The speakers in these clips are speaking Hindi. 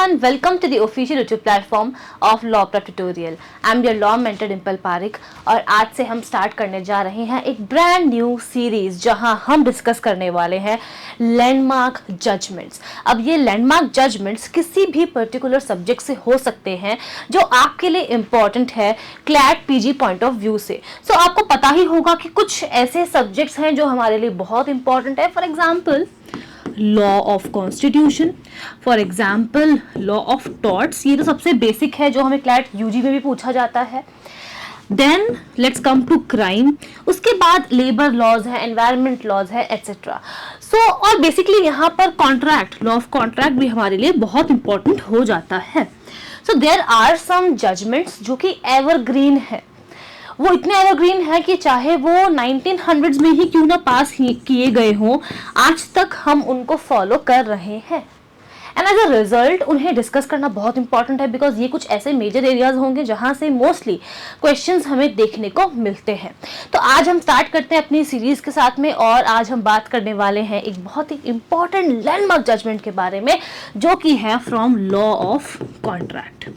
everyone, welcome to the official YouTube platform of Law Prep Tutorial. I'm your law mentor Dimple Pareek और आज से हम स्टार्ट करने जा रहे हैं एक ब्रांड न्यू सीरीज जहां हम डिस्कस करने वाले हैं लैंडमार्क जजमेंट्स। अब ये लैंडमार्क जजमेंट्स किसी भी पर्टिकुलर सब्जेक्ट से हो सकते हैं जो आपके लिए इम्पॉर्टेंट है CLAT PG point of view से। सो आपको पता ही होगा कि कुछ ऐसे सब्जेक्ट्स हैं जो हमारे लिए बहुत इंपॉर्टेंट है। For example law of constitution, for example law of torts, ये तो सबसे बेसिक है जो हमें क्लैट यूजी में भी पूछा जाता है। Then let's come to crime, उसके बाद लेबर लॉज है, एनवायरमेंट लॉज है, एटसेट्रा। सो और बेसिकली यहाँ पर कॉन्ट्रैक्ट, लॉ ऑफ कॉन्ट्रैक्ट भी हमारे लिए बहुत इंपॉर्टेंट हो जाता है। So there are some judgements जो कि एवरग्रीन है, वो इतने एवरग्रीन है कि चाहे वो 1900s में ही क्यों ना पास किए गए हों, आज तक हम उनको फॉलो कर रहे हैं। एंड एज अ रिजल्ट उन्हें डिस्कस करना बहुत इंपॉर्टेंट है बिकॉज ये कुछ ऐसे मेजर एरियाज होंगे जहां से मोस्टली क्वेश्चंस हमें देखने को मिलते हैं। तो आज हम स्टार्ट करते हैं अपनी सीरीज के साथ में और आज हम बात करने वाले हैं एक बहुत ही इंपॉर्टेंट लैंडमार्क जजमेंट के बारे में जो कि है फ्रॉम लॉ ऑफ कॉन्ट्रैक्ट,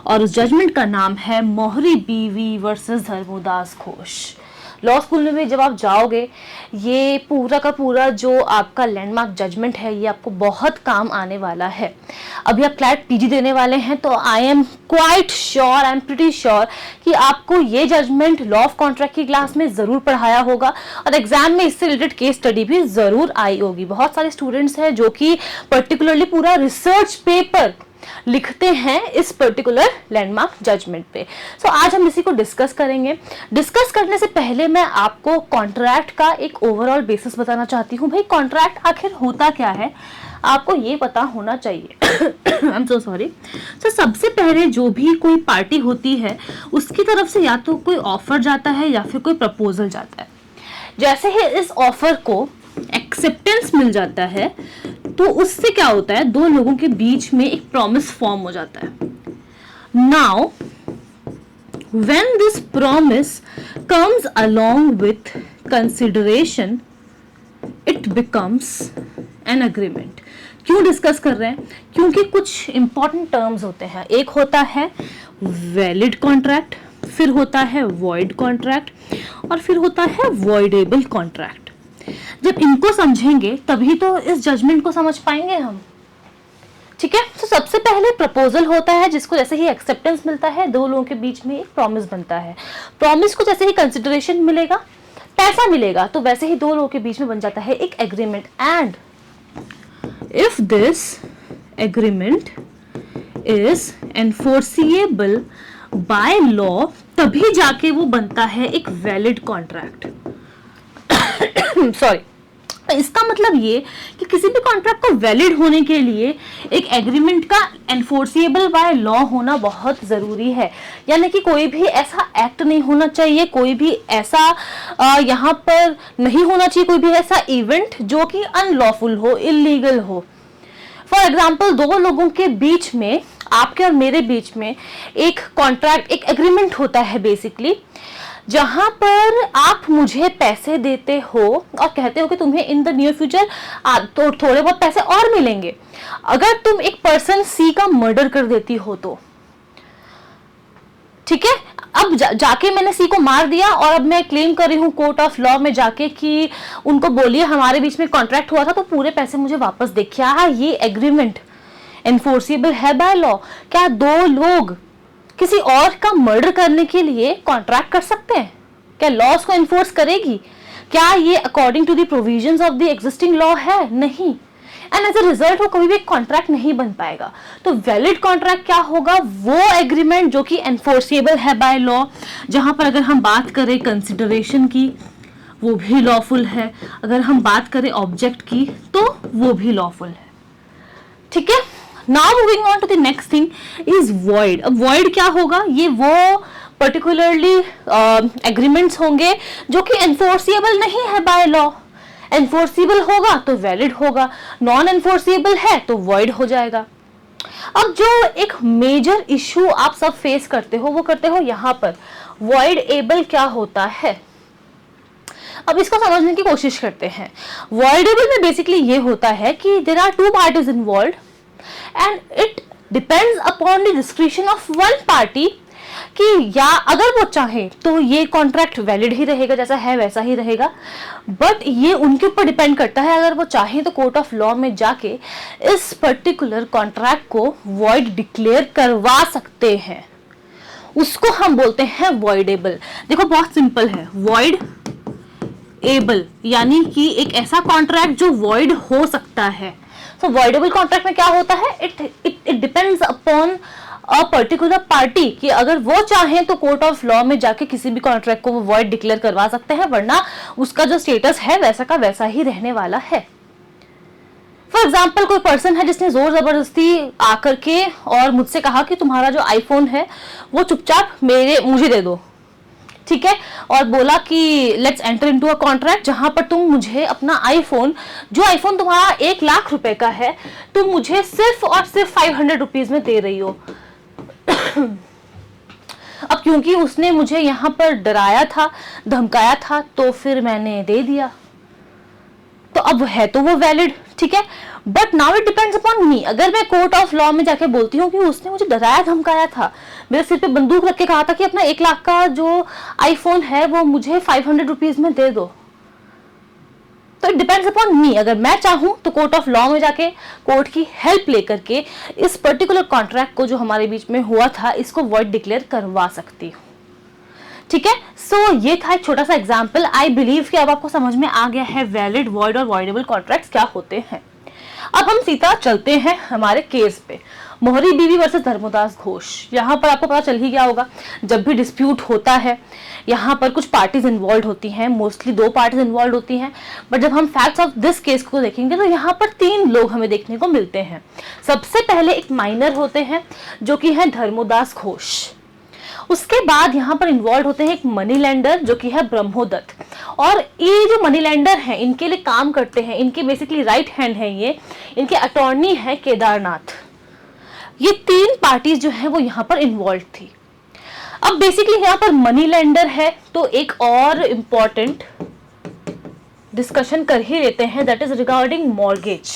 और उस जजमेंट का नाम है मोहरी बीवी versus Dharmodas Ghosh. Law school में भी जब आप जाओगे ये पूरा का पूरा जो आपका लैंडमार्क जजमेंट है ये आपको बहुत काम आने वाला है। अभी आप क्लैट पीजी देने वाले हैं तो I am quite sure, I am pretty sure कि आपको ये जजमेंट लॉ ऑफ कॉन्ट्रैक्ट की क्लास में जरूर पढ़ाया होगा और एग्जाम में इससे रिलेटेड केस स्टडी भी जरूर आई होगी। बहुत सारे स्टूडेंट्स हैं जो कि पर्टिकुलरली पूरा रिसर्च पेपर लिखते हैं इस पर्टिकुलर लैंडमार्क जजमेंट पे। सो आज हम इसी को डिस्कस करेंगे। डिस्कस करने से पहले मैं आपको कॉन्ट्रैक्ट का एक ओवरऑल बेसिस बताना चाहती हूँ। भाई कॉन्ट्रैक्ट आखिर होता क्या है आपको ये पता होना चाहिए। I am so sorry. सो सबसे पहले जो भी कोई पार्टी होती है उसकी तरफ से या तो कोई ऑफर जाता है या फिर कोई प्रपोजल जाता है। जैसे ही इस ऑफर को एक्सेप्टेंस मिल जाता है तो उससे क्या होता है, दो लोगों के बीच में एक प्रॉमिस फॉर्म हो जाता है। Now when this promise comes along with consideration it becomes an agreement. क्यों डिस्कस कर रहे हैं? क्योंकि कुछ इंपॉर्टेंट टर्म्स होते हैं। एक होता है वैलिड कॉन्ट्रैक्ट, फिर होता है वॉइड कॉन्ट्रैक्ट और फिर होता है वॉइडेबल कॉन्ट्रैक्ट। जब इनको समझेंगे तभी तो इस जजमेंट को समझ पाएंगे हम। ठीक है, तो सबसे पहले प्रपोजल होता है जिसको जैसे ही एक्सेप्टेंस मिलता है दो लोगों के बीच में एक प्रॉमिस बनता है। प्रॉमिस को जैसे ही कंसिडरेशन मिलेगा, पैसा मिलेगा, तो वैसे ही दो लोगों के बीच में बन जाता है एक agreement. And if this agreement is enforceable by law तभी जाके वो बनता है एक वैलिड कॉन्ट्रैक्ट। सॉरी, इसका मतलब ये कि किसी भी कॉन्ट्रैक्ट को वैलिड होने के लिए एक एग्रीमेंट का एनफोर्सिएबल बाय लॉ होना बहुत जरूरी है। यानी कि कोई भी ऐसा एक्ट नहीं होना चाहिए, कोई भी ऐसा यहाँ पर नहीं होना चाहिए, कोई भी ऐसा इवेंट जो कि अनलॉफुल हो, इलीगल हो। फॉर एग्जाम्पल दो लोगों के बीच में, आपके और मेरे बीच में एक कॉन्ट्रैक्ट, एक एग्रीमेंट होता है बेसिकली, जहां पर आप मुझे पैसे देते हो और कहते हो कि तुम्हें इन द नियर फ्यूचर तो थोड़े बहुत पैसे और मिलेंगे अगर तुम एक पर्सन सी का मर्डर कर देती हो तो। ठीक है, अब जाके मैंने सी को मार दिया और अब मैं क्लेम कर रही हूँ कोर्ट ऑफ लॉ में जाके कि उनको बोलिए हमारे बीच में कॉन्ट्रैक्ट हुआ था तो पूरे पैसे मुझे वापस दे। क्या ये एग्रीमेंट एनफोर्सिबल है बाय लॉ? क्या दो लोग किसी और का मर्डर करने के लिए कॉन्ट्रैक्ट कर सकते हैं? क्या लॉ उसको एनफोर्स करेगी? क्या ये according to the provisions of the existing law है? नहीं। एंड एज अ रिजल्ट वो कभी भी कॉन्ट्रैक्ट नहीं बन पाएगा। तो वैलिड कॉन्ट्रैक्ट क्या होगा? वो एग्रीमेंट जो कि एनफोर्सिएबल है बाय लॉ, जहां पर अगर हम बात करें कंसिडरेशन की वो भी लॉफुल है, अगर हम बात करें ऑब्जेक्ट की तो वो भी लॉफुल है। ठीक है, now moving on to the next thing is void. अब वॉइड क्या होगा? ये वो पर्टिकुलरली एग्रीमेंट्स होंगे जो कि एनफोर्सिएबल नहीं है बाय लॉ। एनफोर्सिबल होगा तो वैलिड होगा, नॉन एनफोर्सिबल है तो वॉइड हो जाएगा। अब जो एक मेजर इशू आप सब फेस करते हो वो करते हो यहाँ पर, वॉइड एबल क्या होता है? अब इसको समझने की कोशिश करते हैं। वॉइडेबल में बेसिकली ये होता है कि there are two parties involved and it depends upon the description of one party कि या अगर वो चाहे तो ये कॉन्ट्रैक्ट वैलिड ही रहेगा, जैसा है वैसा ही रहेगा, बट ये उनके ऊपर डिपेंड करता है। अगर वो चाहें तो कोर्ट ऑफ लॉ में जाके इस पर्टिकुलर कॉन्ट्रैक्ट को वॉइड डिक्लेयर करवा सकते हैं, उसको हम बोलते हैं वॉइडेबल। देखो बहुत सिंपल है, वॉइड एबल यानी कि एक ऐसा कॉन्ट्रैक्ट जो वॉइड हो सकता है। सो वॉइडेबल कॉन्ट्रैक्ट में क्या होता है, it depends upon a particular party कि अगर वो चाहें तो कोर्ट ऑफ लॉ में जाके किसी भी कॉन्ट्रैक्ट को वो वॉइड डिक्लेयर करवा सकते हैं, वरना उसका जो स्टेटस है वैसा का वैसा ही रहने वाला है। फॉर एग्जाम्पल कोई पर्सन है जिसने जोर जबरदस्ती आकर के और मुझसे कहा कि तुम्हारा जो आईफोन है वो चुपचाप मुझे दे दो, ठीक है, और बोला कि let's enter into a contract जहां पर तुम मुझे अपना आईफोन, जो आईफोन तुम्हारा 1 लाख रुपए का है, तुम मुझे सिर्फ और सिर्फ 500 रुपीज में दे रही हो। अब क्योंकि उसने मुझे यहाँ पर डराया था, धमकाया था, तो फिर मैंने दे दिया, तो अब है तो वो वैलिड, ठीक है। But now it depends upon मी। अगर मैं कोर्ट ऑफ लॉ में जाके बोलती हूँ कि उसने मुझे डराया धमकाया था, मेरे सिर पे बंदूक रख के कहा था कि अपना 1 लाख का जो आईफोन है वो मुझे 500 रुपीज में दे दो, तो इट डिपेंड्स अपॉन मी। अगर मैं चाहूं तो कोर्ट ऑफ लॉ में जाके कोर्ट की हेल्प लेकर के इस पर्टिकुलर कॉन्ट्रैक्ट को जो हमारे बीच में हुआ था इसको वॉइड डिक्लेयर करवा सकती हूँ, ठीक है। सो ये था एक छोटा सा एग्जाम्पल। आई बिलीव कि अब आपको समझ में आ गया है वैलिड, वॉइड और वॉइडेबल कॉन्ट्रैक्ट्स क्या होते हैं। अब हम सीधा चलते हैं हमारे केस पे, मोहरी बीवी वर्सेस धर्मदास घोष। यहाँ पर आपको पता चल ही गया होगा, जब भी डिस्प्यूट होता है यहाँ पर कुछ पार्टीज इन्वॉल्व होती हैं, मोस्टली 2 पार्टीज इन्वॉल्व होती हैं, बट जब हम फैक्ट्स ऑफ दिस केस को देखेंगे तो यहाँ पर 3 लोग हमें देखने को मिलते हैं। सबसे पहले एक माइनर होते हैं जो कि है धर्मदास घोष। उसके बाद यहाँ पर इन्वॉल्व होते हैं एक मनी लेंडर जो कि है ब्रह्मोदत्त, और ये जो मनी लेंडर हैं इनके लिए काम करते हैं, इनके बेसिकली राइट हैंड है, ये इनके अटॉर्नी है केदारनाथ। ये 3 पार्टीज जो है वो यहाँ पर इन्वॉल्व थी। अब बेसिकली यहाँ पर मनी लेंडर है तो एक और इम्पॉर्टेंट डिस्कशन कर ही लेते हैं, that is regarding mortgage.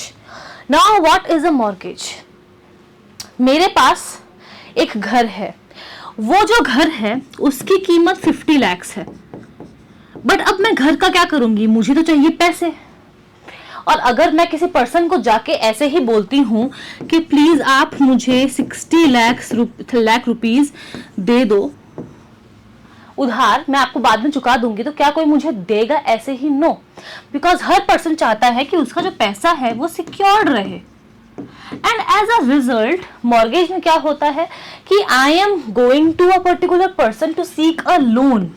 Now what is a mortgage. मेरे पास एक घर है, वो जो घर है उसकी कीमत 50 लाख है, बट अब मैं घर का क्या करूंगी, मुझे तो चाहिए पैसे। और अगर मैं किसी पर्सन को जाके ऐसे ही बोलती हूँ कि प्लीज आप मुझे 60 लाख रुपीज दे दो उधार, मैं आपको बाद में चुका दूंगी, तो क्या कोई मुझे देगा ऐसे ही? नो, बिकॉज हर पर्सन चाहता है कि उसका जो पैसा है वो सिक्योर्ड रहे। And as a result mortgage में क्या होता है कि I am going to a particular person to seek a loan,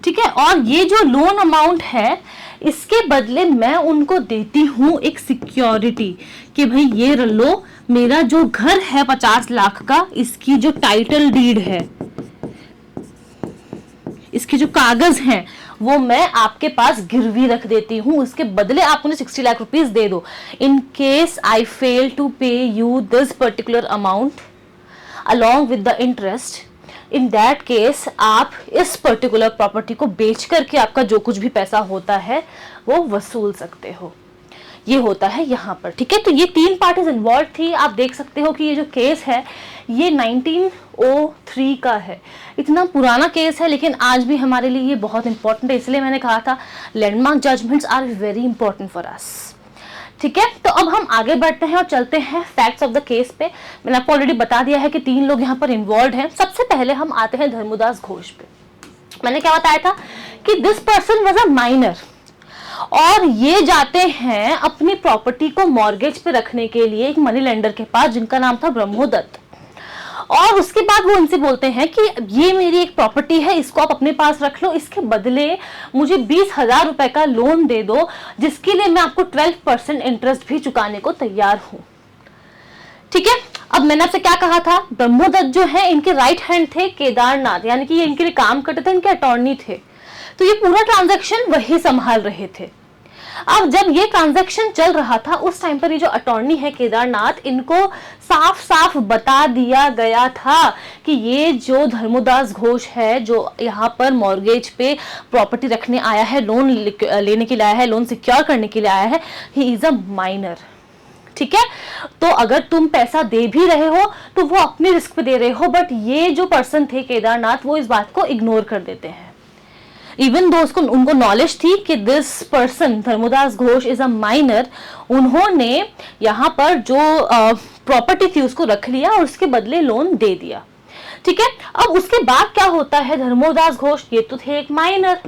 ठीक है, और ये जो लोन अमाउंट है इसके बदले मैं उनको देती हूं एक सिक्योरिटी कि भाई ये लो, मेरा जो घर है 50 लाख का, इसकी जो टाइटल डीड है, इसके जो कागज हैं वो मैं आपके पास गिरवी रख देती हूँ, उसके बदले आप मुझे 60 लाख रुपीस दे दो। In case I fail to pay you this particular amount along with the interest, in that case आप इस पर्टिकुलर प्रॉपर्टी को बेच करके आपका जो कुछ भी पैसा होता है वो वसूल सकते हो। ये होता है यहाँ पर, ठीक है। तो ये 3 पार्टीज इन्वॉल्व थी। आप देख सकते हो कि ये जो केस है ये 1903 का है, इतना पुराना केस है, लेकिन आज भी हमारे लिए ये बहुत इंपॉर्टेंट है। इसलिए मैंने कहा था landmark judgments are very important for us, ठीक है। तो अब हम आगे बढ़ते हैं और चलते हैं फैक्ट्स ऑफ द केस पे। मैंने आपको ऑलरेडी बता दिया है कि 3 लोग यहाँ पर इन्वॉल्व हैं। सबसे पहले हम आते हैं धर्मदास घोष पे। मैंने क्या बताया था कि this person was a minor, और ये जाते हैं अपनी प्रॉपर्टी को मॉर्गेज पे रखने के लिए एक मनी लेंडर के पास जिनका नाम था ब्रह्मोदत्त, और उसके बाद वो उनसे बोलते हैं कि ये मेरी एक प्रॉपर्टी है, इसको आप अपने पास रख लो, इसके बदले मुझे 20,000 रुपए का लोन दे दो, जिसके लिए मैं आपको 12% इंटरेस्ट भी चुकाने को तैयार हूं, ठीक है। अब मैंने आपसे क्या कहा था, ब्रह्मोदत्त जो है इनके राइट हैंड थे केदारनाथ, यानी कि ये इनके लिए काम करते थे, इनके अटॉर्नी थे, तो ये पूरा ट्रांजैक्शन वही संभाल रहे थे। अब जब ये ट्रांजैक्शन चल रहा था उस टाइम पर ये जो अटॉर्नी है केदारनाथ, इनको साफ साफ बता दिया गया था कि ये जो धर्मदास घोष है जो यहाँ पर मॉर्गेज पे प्रॉपर्टी रखने आया है, लोन लेने के लिए आया है, लोन सिक्योर करने के लिए आया है, ही इज अ माइनर, ठीक है, तो अगर तुम पैसा दे भी रहे हो तो वो अपने रिस्क पे दे रहे हो, बट ये जो पर्सन थे केदारनाथ वो इस बात को इग्नोर कर देते हैं। इवन दो उनको नॉलेज थी कि this person Dharmodas Ghosh is a minor, उन्होंने यहाँ पर जो प्रॉपर्टी थी उसको रख लिया और उसके बदले लोन दे दिया। ठीक है, अब उसके बाद क्या होता है, धर्मोदास घोष ये तो थे एक माइनर,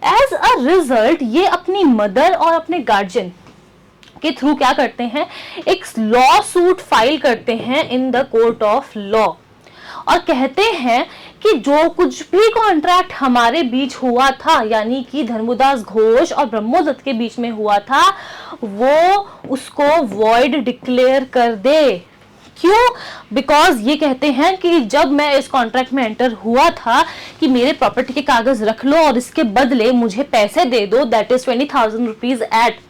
एज अ रिजल्ट ये अपनी मदर और अपने गार्जियन के थ्रू क्या करते हैं, एक लॉ सूट फाइल करते हैं in the court of law और कहते हैं कि जो कुछ भी कॉन्ट्रैक्ट हमारे बीच हुआ था, यानी कि धर्मोदास घोष और ब्रह्मोदत्त के बीच में हुआ था, वो उसको वॉइड डिक्लेयर कर दे। क्यों? बिकॉज ये कहते हैं कि जब मैं इस कॉन्ट्रैक्ट में एंटर हुआ था कि मेरे प्रॉपर्टी के कागज रख लो और इसके बदले मुझे पैसे दे दो, that is 20,000 rupees at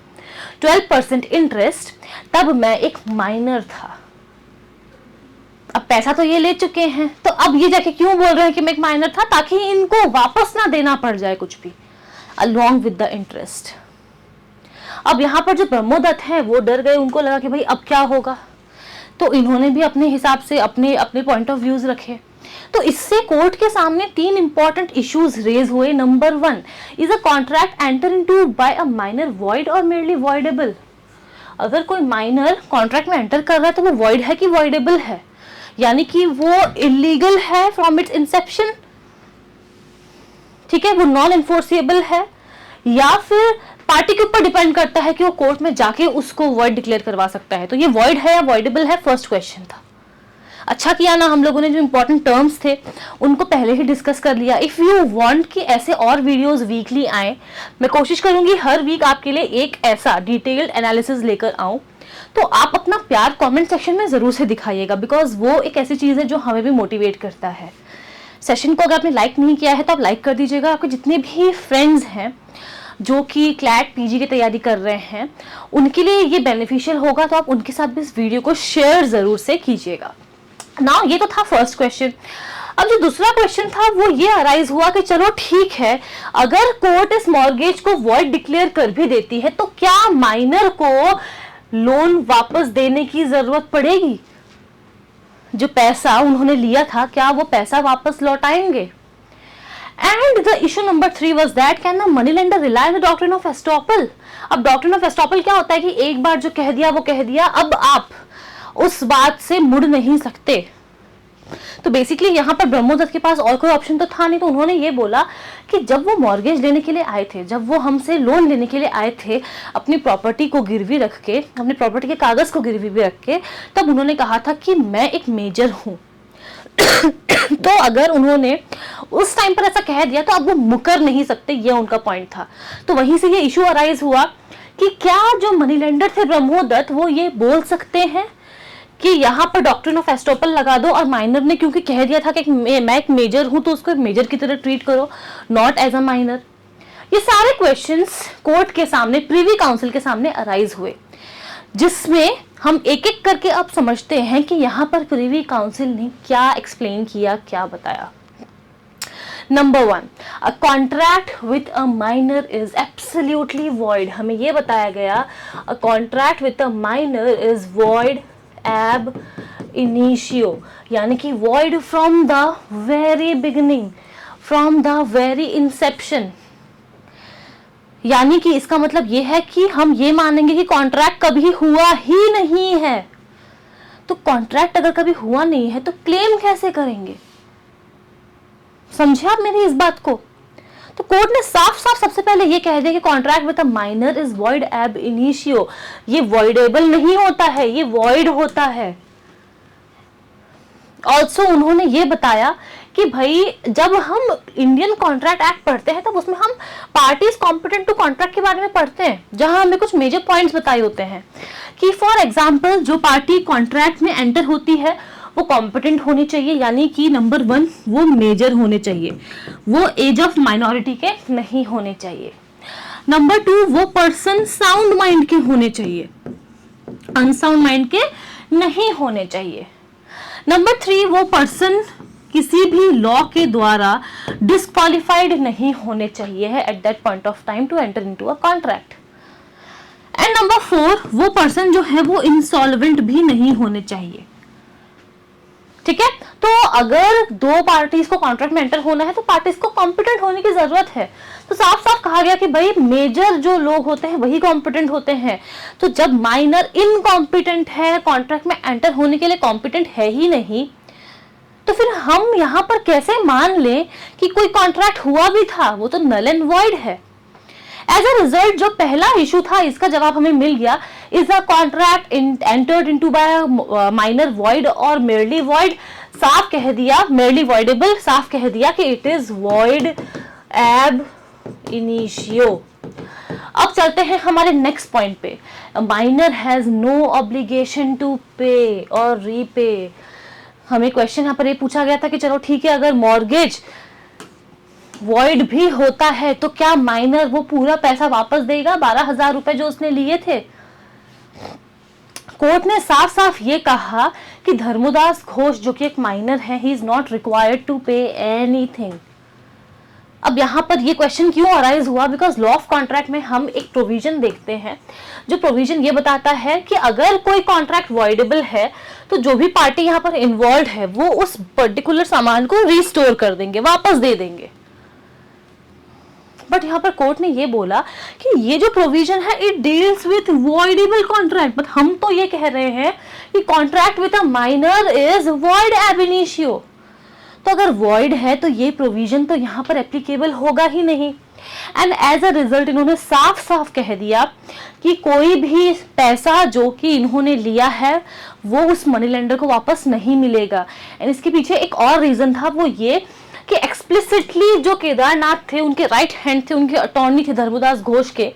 12% interest, तब मैं एक माइनर था। अब पैसा तो ये ले चुके हैं, तो अब ये जाके क्यों बोल रहे हैं कि मैं एक माइनर था, ताकि इनको वापस ना देना पड़ जाए कुछ भी अलॉन्ग विद द इंटरेस्ट। अब यहाँ पर जो ब्रह्मोदत्त हैं वो डर गए, उनको लगा कि भाई अब क्या होगा, तो इन्होंने भी अपने हिसाब से अपने अपने पॉइंट ऑफ व्यूज रखे। तो इससे कोर्ट के सामने 3 इंपॉर्टेंट इश्यूज रेज हुए। Number 1, is a contract enter into bye a minor void और मेरली वॉइडेबल। अगर कोई माइनर कॉन्ट्रैक्ट में एंटर कर रहा है तो वो वॉइड है कि वॉइडेबल है, यानी कि वो इलीगल है फ्रॉम इट्स इंसेप्शन, ठीक है, वो नॉन एनफोर्सेबल है, या फिर पार्टी के ऊपर डिपेंड करता है कि वो कोर्ट में जाके उसको वॉइड डिक्लेयर करवा सकता है। तो ये वॉइड है या वॉइडेबल है, फर्स्ट क्वेश्चन था। अच्छा किया ना हम लोगों ने जो इंपॉर्टेंट टर्म्स थे उनको पहले ही डिस्कस कर लिया। इफ यू वांट कि ऐसे और वीडियोस वीकली आए, मैं कोशिश करूंगी हर वीक आपके लिए एक ऐसा डिटेल्ड एनालिसिस लेकर आऊं, तो आप अपना प्यार कमेंट सेक्शन में जरूर से दिखाइएगा, बिकॉज वो एक ऐसी चीज है जो हमें भी मोटिवेट करता है। सेशन को अगर आपने लाइक नहीं किया है तो आप लाइक कर दीजिएगा। आपके जितने भी फ्रेंड्स हैं जो कि क्लैट पीजी की तैयारी कर रहे हैं उनके लिए ये बेनिफिशियल होगा, तो आप उनके साथ भी इस वीडियो को शेयर जरूर से कीजिएगा ना। ये तो था फर्स्ट क्वेश्चन। अब जो दूसरा क्वेश्चन था वो ये अराइज हुआ कि चलो ठीक है, अगर कोर्ट इस मॉर्गेज को वॉइड डिक्लेयर कर भी देती है तो क्या माइनर को लोन वापस देने की जरूरत पड़ेगी? जो पैसा उन्होंने लिया था क्या वो पैसा वापस लौटाएंगे? And the issue number 3 was that can the money lender rely on the doctrine of estoppel? अब डॉक्ट्रिन ऑफ एस्टॉपल क्या होता है कि एक बार जो कह दिया वो कह दिया, अब आप उस बात से मुड़ नहीं सकते। तो बेसिकली यहाँ पर ब्रह्मोदत्त के पास और कोई ऑप्शन तो था नहीं, तो उन्होंने ये बोला कि जब वो मॉर्गेज लेने के लिए आए थे, जब वो हमसे लोन लेने के लिए आए थे अपनी प्रॉपर्टी को गिरवी रख के, अपनी प्रॉपर्टी के कागज को गिरवी भी रख के, तब उन्होंने कहा था कि मैं एक मेजर हूँ। तो अगर उन्होंने उस टाइम पर ऐसा कह दिया तो अब वो मुकर नहीं सकते, ये उनका पॉइंट था। तो वहीं से ये इशू अराइज हुआ कि क्या जो मनी लेंडर थे ब्रह्मोदत्त वो ये बोल सकते हैं कि यहाँ पर डॉक्ट्रिन ऑफ एस्टॉपल लगा दो, और माइनर ने क्योंकि कह दिया था कि मैं एक मेजर हूं तो उसको एक मेजर की तरह ट्रीट करो, नॉट एज अ माइनर। ये सारे क्वेश्चंस कोर्ट के सामने, प्रीवी काउंसिल के सामने अराइज हुए, जिसमें हम एक एक करके अब समझते हैं कि यहाँ पर प्रीवी काउंसिल ने क्या एक्सप्लेन किया, क्या बताया। Number 1, a contract with a minor is absolutely void. हमें यह बताया गया a contract with a minor is void ab initio, यानी कि void from the very beginning, from the very Inception. यानी कि इसका मतलब यह है कि हम ये मानेंगे कि कॉन्ट्रैक्ट कभी हुआ ही नहीं है। तो कॉन्ट्रैक्ट अगर कभी हुआ नहीं है तो क्लेम कैसे करेंगे? समझे आप मेरी इस बात को? तो कोर्ट ने साफ साफ सबसे पहले ये कह दिया कि contract with a minor is void ab initio. ये वॉइडेबल नहीं होता है, ये वॉइड होता है। ऑल्सो उन्होंने ये बताया कि भाई जब हम इंडियन कॉन्ट्रैक्ट एक्ट पढ़ते हैं तब उसमें हम पार्टीज कॉम्पिटेंट टू कॉन्ट्रैक्ट के बारे में पढ़ते हैं, जहां हमें कुछ मेजर पॉइंट्स बताए होते हैं कि फॉर एग्जांपल जो पार्टी कॉन्ट्रैक्ट में एंटर होती है वो कॉम्पिटेंट होनी चाहिए, यानी कि नंबर 1 वो मेजर होने चाहिए, वो एज ऑफ माइनॉरिटी के नहीं होने चाहिए। नंबर 2 वो पर्सन साउंड माइंड के होने चाहिए, अनसाउंड माइंड के नहीं होने चाहिए। नंबर 3 वो पर्सन किसी भी लॉ के द्वारा डिस्क्वालिफाइड नहीं होने चाहिए है at that point of time to enter into a contract. And number 4, वो पर्सन जो है वो इंसॉल्वेंट भी नहीं होने चाहिए। ठीक है, तो अगर दो पार्टीज को कॉन्ट्रैक्ट में एंटर होना है तो पार्टीज को कॉम्पिटेंट होने की जरूरत है। तो साफ साफ कहा गया कि भाई मेजर जो लोग होते हैं वही कॉम्पिटेंट होते हैं। तो जब माइनर इनकॉम्पिटेंट है, कॉन्ट्रैक्ट में एंटर होने के लिए कॉम्पिटेंट है ही नहीं, तो फिर हम यहां पर कैसे मान लें कि कोई कॉन्ट्रैक्ट हुआ भी था? वो तो नल एंड वॉइड है। एज अ रिजल्ट जो पहला इशू था इसका जवाब हमें मिल गया, is a contract entered into by minor void और मेयरली वॉइड। साफ कह दिया, मेयरली वॉइडेबल, साफ कह दिया कि it is void ab initio. अब चलते हैं हमारे नेक्स्ट पॉइंट पे, minor has no obligation to pay और रीपे। हमें क्वेश्चन यहाँ पर ये पूछा गया था कि चलो ठीक है, अगर मॉर्गेज वॉइड भी होता है तो क्या माइनर वो पूरा पैसा वापस देगा, 12,000 रुपए जो उसने लिए थे? कोर्ट ने साफ साफ ये कहा कि धर्मोदास घोष जो कि एक माइनर है, he is not required to pay anything. अब यहाँ पर ये क्वेश्चन क्यों अराइज हुआ? बिकॉज लॉ ऑफ कॉन्ट्रैक्ट में हम एक प्रोविजन देखते हैं, जो प्रोविजन ये बताता है कि अगर कोई कॉन्ट्रैक्ट वॉइडेबल है तो जो भी पार्टी यहाँ पर इन्वॉल्व है वो उस पर्टिकुलर सामान को रिस्टोर कर देंगे, वापस दे देंगे। बट यहाँ पर कोर्ट ने ये बोला कि ये जो प्रोविजन है it deals with voidable contract, but हम तो ये कह रहे हैं कि contract with a minor is void ab initio. तो अगर वॉइड है तो ये प्रोविजन तो यहाँ पर एप्लीकेबल होगा ही नहीं। एंड एज अ रिजल्ट इन्होंने साफ साफ कह दिया कि कोई भी पैसा जो कि इन्होंने लिया है वो उस मनी लेंडर को वापस नहीं मिलेगा। एंड इसके पीछे एक और रीजन था, वो ये कि एक्सप्लिसिटली जो केदारनाथ थे, उनके राइट हैंड थे, उनके अटॉर्नी थे धर्मोदास घोष के,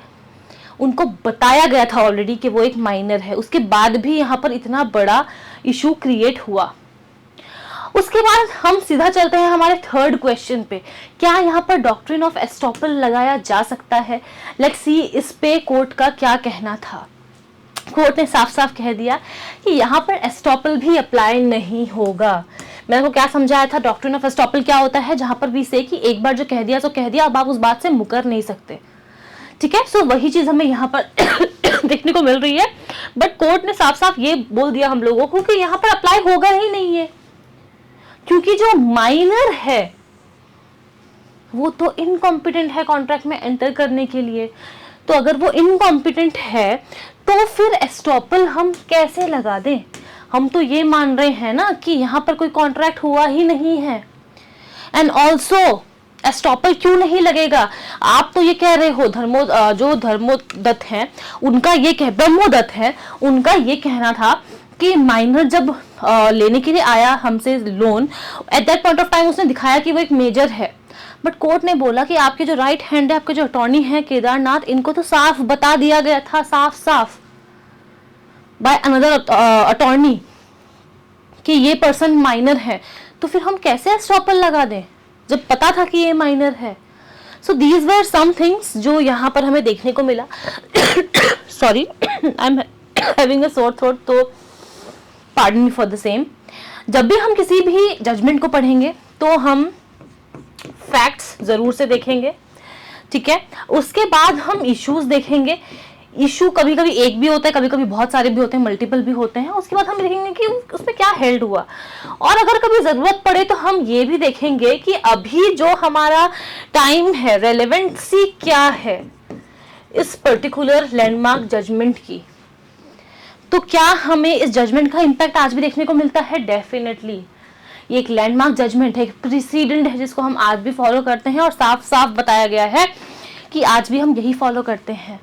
उनको बताया गया था ऑलरेडी कि वो एक माइनर है। उसके बाद भी यहाँ पर इतना बड़ा इशू क्रिएट हुआ। उसके बाद हम सीधा चलते हैं हमारे थर्ड क्वेश्चन पे, क्या यहाँ पर डॉक्ट्रिन ऑफ एस्टॉपल लगाया जा सकता है? लेट्स सी इस पे कोर्ट का क्या कहना था। कोर्ट ने साफ साफ कह दिया कि यहाँ पर एस्टॉपल भी अप्लाई नहीं होगा। मैंने को क्या समझाया था, डॉक्ट्रिन ऑफ एस्टॉपल क्या होता है? जहां पर भी से कि एक बार जो कह दिया तो कह दिया, अब आप उस बात से मुकर नहीं सकते। ठीक है, सो वही चीज हमें यहाँ पर देखने को मिल रही है। बट कोर्ट ने साफ साफ ये बोल दिया हम लोगों को कि यहाँ पर अप्लाई होगा ही नहीं है, क्योंकि जो माइनर है वो तो इनकॉम्पिटेंट है कॉन्ट्रैक्ट में एंटर करने के लिए। तो अगर वो इनकॉम्पिटेंट है तो फिर एस्टॉपल हम कैसे लगा दें? हम तो ये मान रहे हैं ना कि यहाँ पर कोई कॉन्ट्रैक्ट हुआ ही नहीं है। एंड ऑल्सो एस्टॉपल क्यों नहीं लगेगा? आप तो ये कह रहे हो, जो धर्मोदत्त हैं उनका ये ब्रह्मोदत्त है, उनका ये कहना था कि माइनर जब लेने के लिए आया हमसे loan, eight that point of time उसने दिखाया कि वो एक मेजर है। बट कोर्ट ने बोला कि आपके जो राइट हैंड है, आपके जो अटॉर्नी है केदारनाथ, इनको तो साफ बता दिया गया था, साफ साफ बाय अनदर अटॉर्नी कि ये पर्सन माइनर है। तो फिर हम कैसे एस्टॉपल लगा दें जब पता था कि ये माइनर है? So these were some things जो यहाँ पर हमें देखने को मिला। Sorry, I am having a sore throat, तो pardon me for the same. जब भी हम किसी भी जजमेंट को पढ़ेंगे तो हम फैक्ट्स जरूर से देखेंगे, ठीक है। उसके बाद हम इश्यूज देखेंगे। इशू कभी कभी एक भी होता है, कभी कभी बहुत सारे भी होते हैं, मल्टीपल भी होते हैं। उसके बाद हम देखेंगे कि उसमें क्या हेल्ड हुआ, और अगर कभी जरूरत पड़े तो हम ये भी देखेंगे कि अभी जो हमारा टाइम है, रेलेवेंसी क्या है इस पर्टिकुलर लैंडमार्क जजमेंट की। तो क्या हमें इस जजमेंट का इम्पैक्ट आज भी देखने को मिलता है? डेफिनेटली। ये एक लैंडमार्क जजमेंट है, एक प्रीसीडेंट है जिसको हम आज भी फॉलो करते हैं, और साफ साफ बताया गया है कि आज भी हम यही फॉलो करते हैं।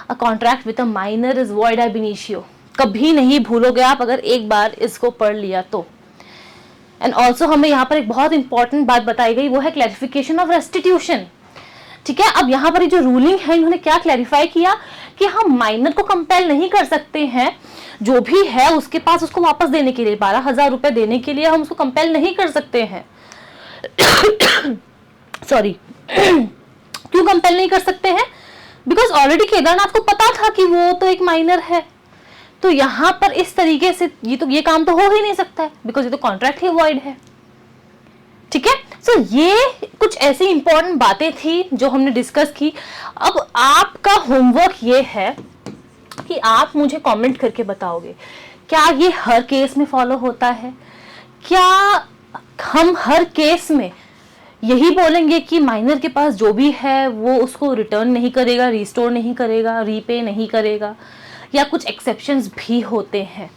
A contract with a minor is void ab initio. कभी नहीं भूलोगे आप अगर एक बार इसको पढ़ लिया तो। एंड ऑल्सो हमें यहाँ पर एक बहुत इंपॉर्टेंट बात बताई गई, वो है क्लैरिफिकेशन ऑफ रेस्टिट्यूशन। ठीक है, अब यहाँ पर जो रूलिंग है इन्होंने क्या क्लैरिफाई किया कि हम माइनर को कंपेल नहीं कर सकते हैं, जो भी है उसके पास उसको वापस देने के लिए, 12,000 रुपए देने के लिए हम उसको कंपेल नहीं कर सकते हैं। सॉरी, क्यों कंपेल नहीं कर सकते हैं? बिकॉज ऑलरेडी केदारनाथ को पता था कि वो तो एक माइनर है। तो यहाँ पर इस तरीके से ये काम तो हो ही नहीं सकता है, बिकॉज ये तो कॉन्ट्रैक्ट ही वॉइड है। ठीक है, सो ये कुछ ऐसी इंपॉर्टेंट बातें थी जो हमने डिस्कस की। अब आपका होमवर्क ये है कि आप मुझे कमेंट करके बताओगे क्या ये हर केस में फॉलो होता है। क्या हम हर केस में यही बोलेंगे कि माइनर के पास जो भी है वो उसको रिटर्न नहीं करेगा, रिस्टोर नहीं करेगा, रीपे नहीं करेगा, या कुछ एक्सेप्शंस भी होते हैं?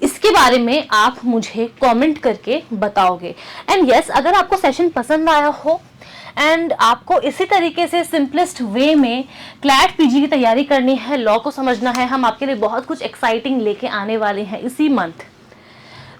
इसके बारे में आप मुझे कमेंट करके बताओगे। एंड यस, अगर आपको सेशन पसंद आया हो एंड आपको इसी तरीके से सिंपलेस्ट वे में क्लैट पीजी की तैयारी करनी है, लॉ को समझना है, हम आपके लिए बहुत कुछ एक्साइटिंग लेके आने वाले हैं इसी मंथ।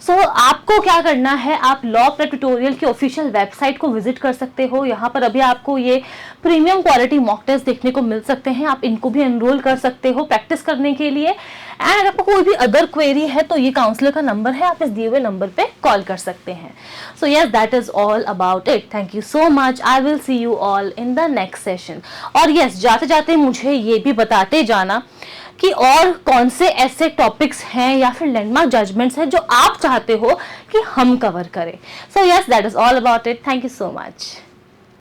आपको क्या करना है, आप लॉ प्रेप ट्यूटोरियल की ऑफिशियल वेबसाइट को विजिट कर सकते हो। यहाँ पर अभी आपको ये प्रीमियम क्वालिटी मॉक टेस्ट देखने को मिल सकते हैं, आप इनको भी एनरोल कर सकते हो प्रैक्टिस करने के लिए। एंड अगर आपको कोई भी अदर क्वेरी है तो ये काउंसलर का नंबर है, आप इस दिए हुए नंबर पे कॉल कर सकते हैं। So yes, that is all about it. Thank you so much. I will see you all in the next session. और यस, जाते जाते मुझे ये भी बताते जाना कि और कौन से ऐसे टॉपिक्स हैं या फिर लैंडमार्क जजमेंट्स हैं जो आप चाहते हो कि हम कवर करें। So yes, that is all about it. Thank you so much.